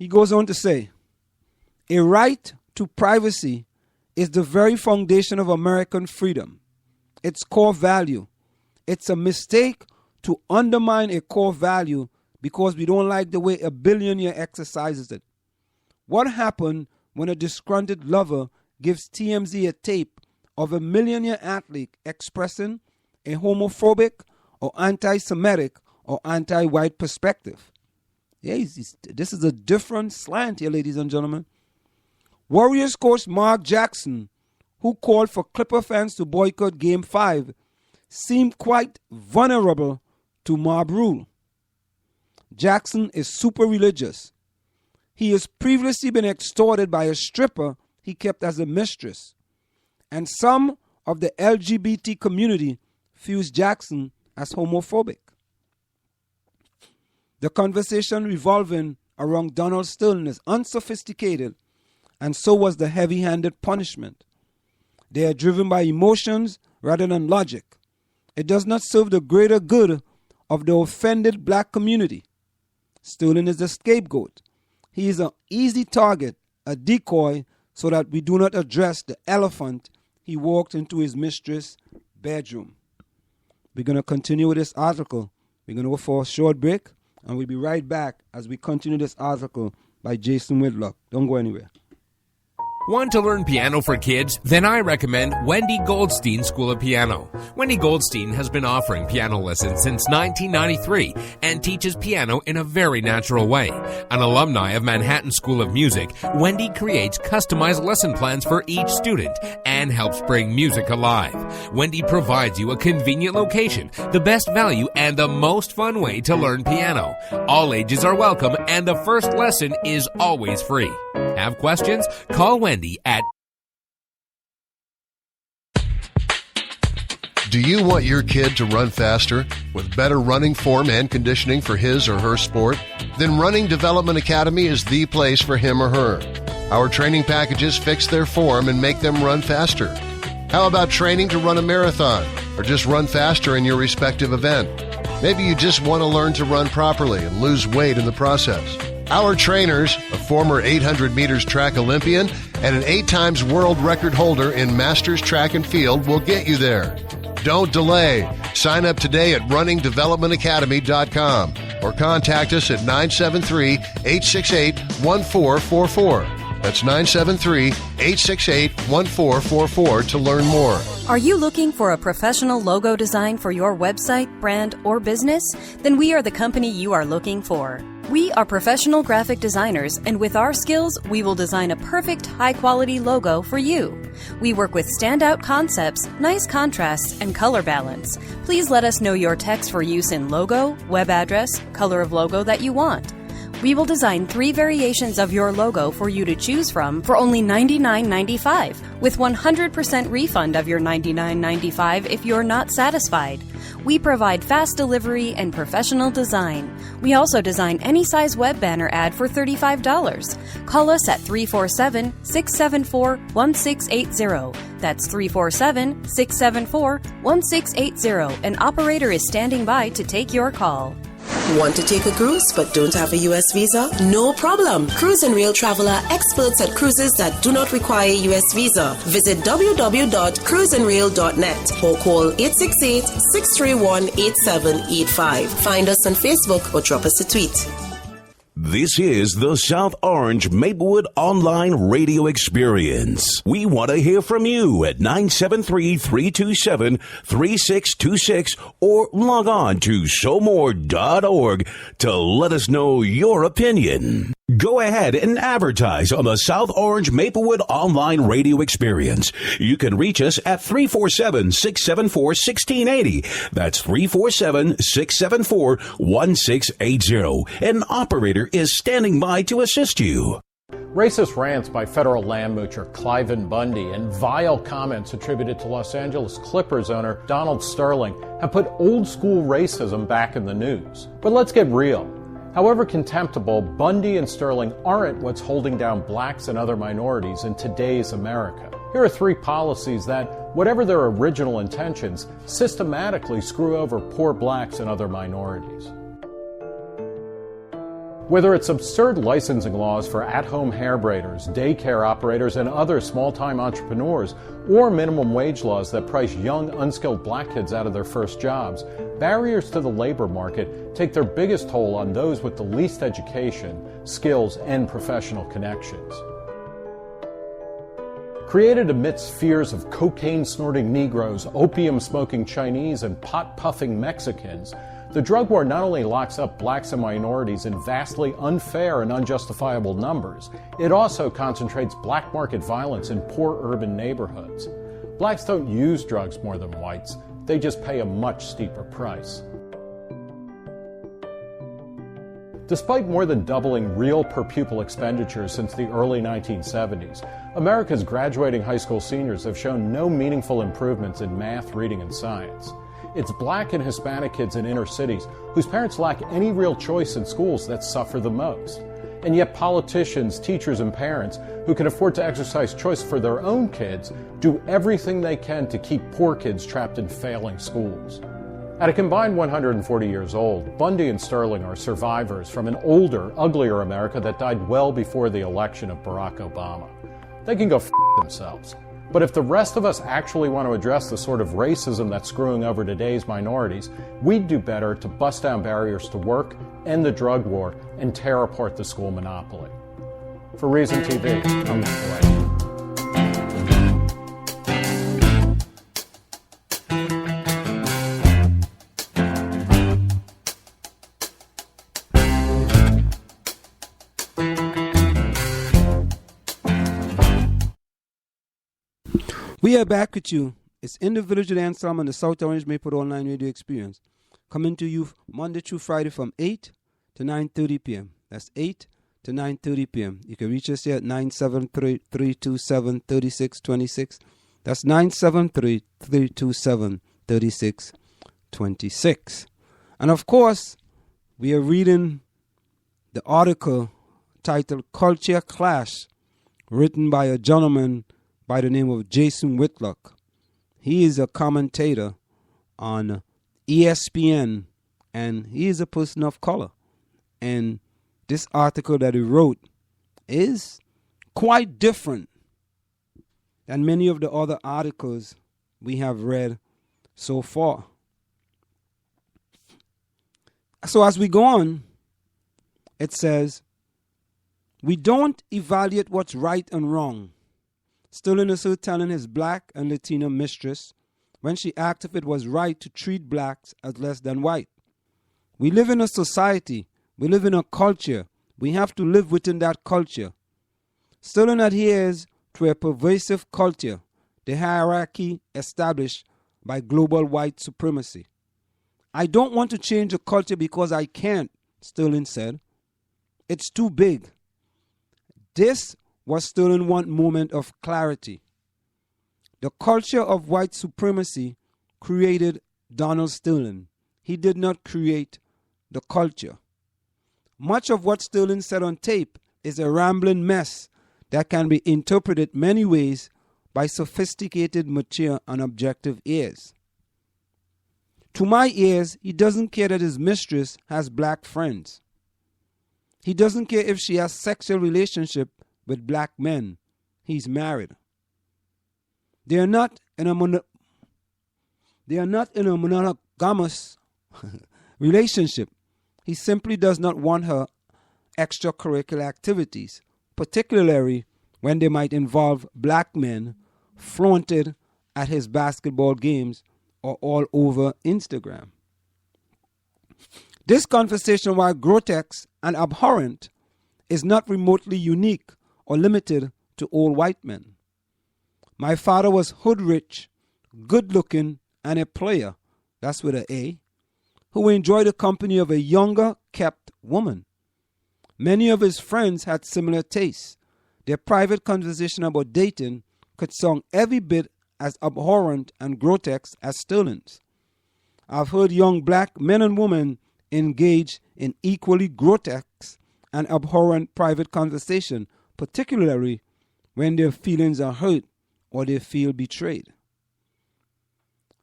He goes on to say, a right to privacy is the very foundation of American freedom, its core value. It's a mistake to undermine a core value because we don't like the way a billionaire exercises it. What happened when a disgruntled lover gives TMZ a tape of a millionaire athlete expressing a homophobic or anti-Semitic or anti-white perspective? Yeah, this is a different slant here, ladies and gentlemen. Warriors coach Mark Jackson, who called for Clipper fans to boycott Game 5, seemed quite vulnerable to mob rule. Jackson is super religious. He has previously been extorted by a stripper he kept as a mistress. And some of the LGBT community views Jackson as homophobic. The conversation revolving around Donald Sterling is unsophisticated, and so was the heavy-handed punishment. They are driven by emotions rather than logic. It does not serve the greater good of the offended black community. Sterling is the scapegoat. He is an easy target, a decoy, so that we do not address the elephant he walked into his mistress' bedroom. We're going to continue with this article. We're going to go for a short break, and we'll be right back as we continue this article by Jason Whitlock. Don't go anywhere. Want to learn piano for kids? Then I recommend Wendy Goldstein School of Piano. Wendy Goldstein has been offering piano lessons since 1993 and teaches piano in a very natural way. An alumni of Manhattan School of Music, Wendy creates customized lesson plans for each student and helps bring music alive. Wendy provides you a convenient location, the best value, and the most fun way to learn piano. All ages are welcome, and the first lesson is always free. Have questions? Call Wendy at... Do you want your kid to run faster with better running form and conditioning for his or her sport? Then Running Development Academy is the place for him or her. Our training packages fix their form and make them run faster. How about training to run a marathon or just run faster in your respective event? Maybe you just want to learn to run properly and lose weight in the process. Our trainers, a former 800 meters track Olympian and an 8 times world record holder in Masters Track and Field, will get you there. Don't delay. Sign up today at runningdevelopmentacademy.com or contact us at 973-868-1444. That's 973-868-1444 to learn more. Are you looking for a professional logo design for your website, brand, or business? Then we are the company you are looking for. We are professional graphic designers, and with our skills, we will design a perfect, high-quality logo for you. We work with standout concepts, nice contrasts, and color balance. Please let us know your text for use in logo, web address, color of logo that you want. We will design 3 variations of your logo for you to choose from for only $99.95, with 100% refund of your $99.95 if you're not satisfied. We provide fast delivery and professional design. We also design any size web banner ad for $35. Call us at 347-674-1680. That's 347-674-1680. An operator is standing by to take your call. Want to take a cruise but don't have a U.S. visa? No problem. Cruise and Rail Travel are experts at cruises that do not require a U.S. visa. Visit www.cruiseandrail.net or call 868-631-8785. Find us on Facebook or drop us a tweet. This is the South Orange Maplewood Online Radio Experience. We want to hear from you at 973-327-3626 or log on to showmore.org to let us know your opinion. Go ahead and advertise on the South Orange Maplewood Online Radio Experience. You can reach us at 347-674-1680. That's 347-674-1680. An operator is standing by to assist you. Racist rants by federal land moocher Cliven Bundy and vile comments attributed to Los Angeles Clippers owner Donald Sterling have put old-school racism back in the news. But let's get real. However contemptible, Bundy and Sterling aren't what's holding down blacks and other minorities in today's America. Here are 3 policies that, whatever their original intentions, systematically screw over poor blacks and other minorities. Whether it's absurd licensing laws for at-home hair braiders, daycare operators, and other small-time entrepreneurs, or minimum wage laws that price young, unskilled black kids out of their first jobs, barriers to the labor market take their biggest toll on those with the least education, skills, and professional connections. Created amidst fears of cocaine-snorting Negroes, opium-smoking Chinese, and pot-puffing Mexicans, the drug war not only locks up blacks and minorities in vastly unfair and unjustifiable numbers, it also concentrates black market violence in poor urban neighborhoods. Blacks don't use drugs more than whites, they just pay a much steeper price. Despite more than doubling real per-pupil expenditures since the early 1970s, America's graduating high school seniors have shown no meaningful improvements in math, reading, and science. It's black and Hispanic kids in inner cities whose parents lack any real choice in schools that suffer the most. And yet politicians, teachers, and parents who can afford to exercise choice for their own kids do everything they can to keep poor kids trapped in failing schools. At a combined 140 years old, Bundy and Sterling are survivors from an older, uglier America that died well before the election of Barack Obama. They can go f*** themselves. But if the rest of us actually want to address the sort of racism that's screwing over today's minorities, we'd do better to bust down barriers to work, end the drug war, and tear apart the school monopoly. For Reason TV, I'm Nick Blake. We are back with you. It's in the Village with Anselm on the South Orange Maple Online Radio Experience. Coming to you Monday through Friday from 8 to 9:30 p.m. That's 8 to 9:30 p.m. You can reach us here at 973-327-3626. That's 973-327-3626. And of course, we are reading the article titled Culture Clash, written by a gentleman by the name of Jason Whitlock. He is a commentator on ESPN, and he is a person of color. And this article that he wrote is quite different than many of the other articles we have read so far. So as we go on, it says, we don't evaluate what's right and wrong. Sterling is still telling his black and Latino mistress when she asked if it was right to treat blacks as less than white. We live in a society. We live in a culture. We have to live within that culture. Sterling adheres to a pervasive culture, the hierarchy established by global white supremacy. I don't want to change the culture because I can't, Sterling said. It's too big. This was Sterling one moment of clarity. The culture of white supremacy created Donald Sterling. He did not create the culture. Much of what Sterling said on tape is a rambling mess that can be interpreted many ways by sophisticated, mature, and objective ears. To my ears, he doesn't care that his mistress has black friends. He doesn't care if she has sexual relationship with black men. He's married. They are not in a monogamous relationship. He simply does not want her extracurricular activities, particularly when they might involve black men flaunted at his basketball games or all over Instagram. This conversation, while grotesque and abhorrent, is not remotely unique or limited to old white men. My father was hood rich, good looking, and a player, that's with an A, who enjoyed the company of a younger kept woman. Many of his friends had similar tastes. Their private conversation about dating could sound every bit as abhorrent and grotesque as Sterling's. I've heard young black men and women engage in equally grotesque and abhorrent private conversation, particularly when their feelings are hurt or they feel betrayed.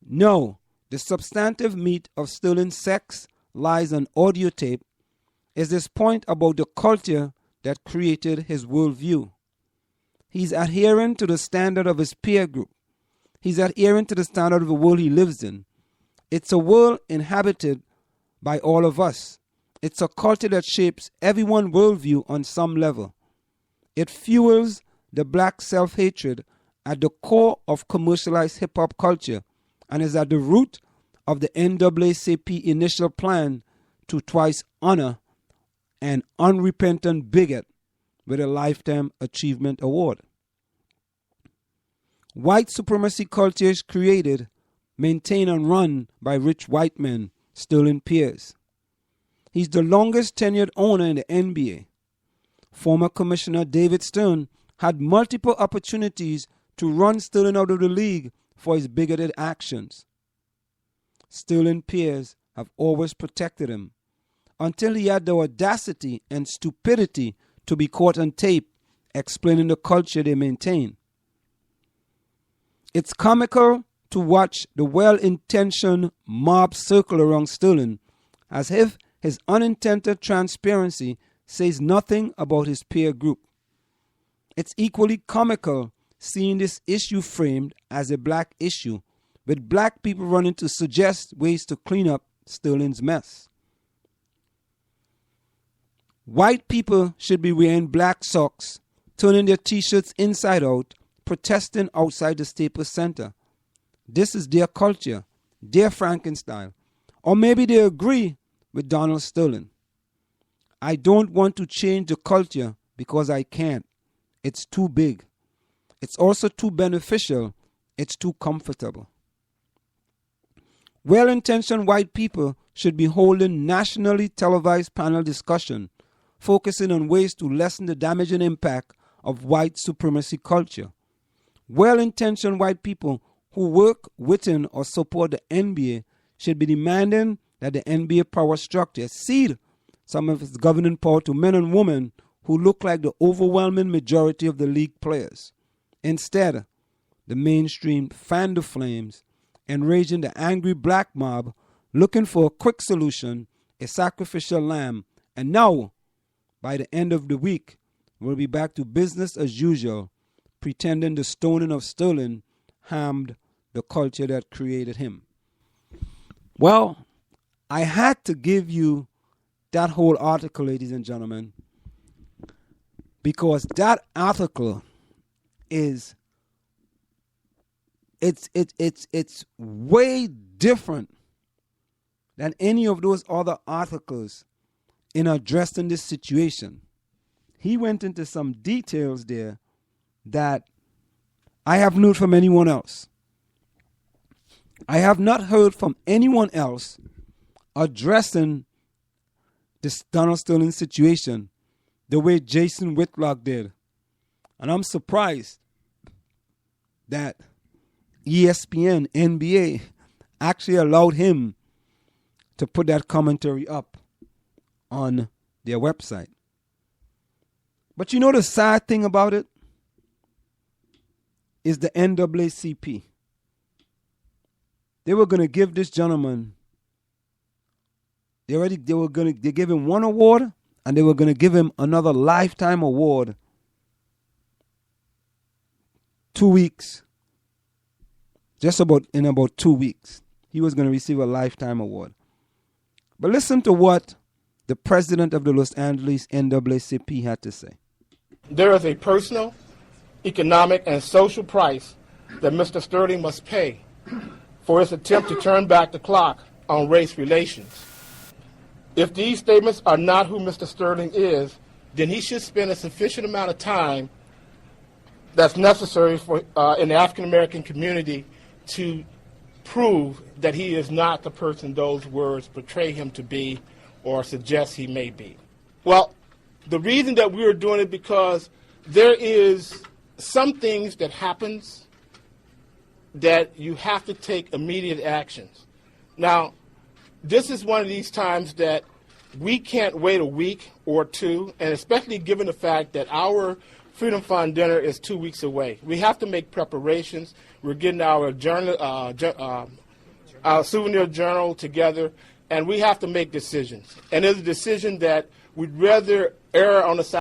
No, the substantive meat of Sterling's sex, lies, and audio tape is his point about the culture that created his worldview. He's adhering to the standard of his peer group. He's adhering to the standard of the world he lives in. It's a world inhabited by all of us. It's a culture that shapes everyone's worldview on some level. It fuels the black self-hatred at the core of commercialized hip-hop culture and is at the root of the NAACP initial plan to twice honor an unrepentant bigot with a Lifetime Achievement Award. White supremacy culture is created, maintained, and run by rich white men, Sterling Pierce. He's the longest tenured owner in the NBA. Former Commissioner David Stern had multiple opportunities to run Sterling out of the league for his bigoted actions. Sterling Pierce have always protected him until he had the audacity and stupidity to be caught on tape explaining the culture they maintain. It's comical to watch the well-intentioned mob circle around Sterling as if his unintended transparency says nothing about his peer group. It's equally comical seeing this issue framed as a black issue, with black people running to suggest ways to clean up Sterling's mess. White people should be wearing black socks, turning their t-shirts inside out, protesting outside the Staples Center. This is their culture, their Frankenstein. Or maybe they agree with Donald Sterling. I don't want to change the culture because I can't. It's too big. It's also too beneficial. It's too comfortable. Well-intentioned white people should be holding nationally televised panel discussion, focusing on ways to lessen the damaging impact of white supremacy culture. Well-intentioned white people who work within or support the NBA should be demanding that the NBA power structure cede some of its governing power to men and women who look like the overwhelming majority of the league players. Instead, the mainstream fan the flames, enraging the angry black mob, looking for a quick solution, a sacrificial lamb, and now, by the end of the week, we'll be back to business as usual, pretending the stoning of Sterling harmed the culture that created him. Well, I had to give you that whole article, ladies and gentlemen, because that article is it's way different than any of those other articles in addressing this situation. He went into some details there that I haven't heard from anyone else. I have not heard from anyone else addressing this Donald Sterling situation the way Jason Whitlock did. And I'm surprised that ESPN, NBA, actually allowed him to put that commentary up on their website. But you know the sad thing about it is the NAACP. They were going to give this gentleman, they gave him one award, and they were going to give him another lifetime award 2 weeks. In about 2 weeks, he was going to receive a lifetime award. But listen to what the president of the Los Angeles NAACP had to say. There is a personal, economic, and social price that Mr. Sterling must pay for his attempt to turn back the clock on race relations. If these statements are not who Mr. Sterling is, then he should spend a sufficient amount of time that's necessary for in the African American community to prove that he is not the person those words portray him to be or suggest he may be. Well, the reason that we are doing it because there is some things that happens that you have to take immediate actions. Now, this is one of these times that we can't wait a week or two, and especially given the fact that our Freedom Fund dinner is 2 weeks away. We have to make preparations. We're getting our souvenir journal together, and we have to make decisions. And it's a decision that we'd rather err on the side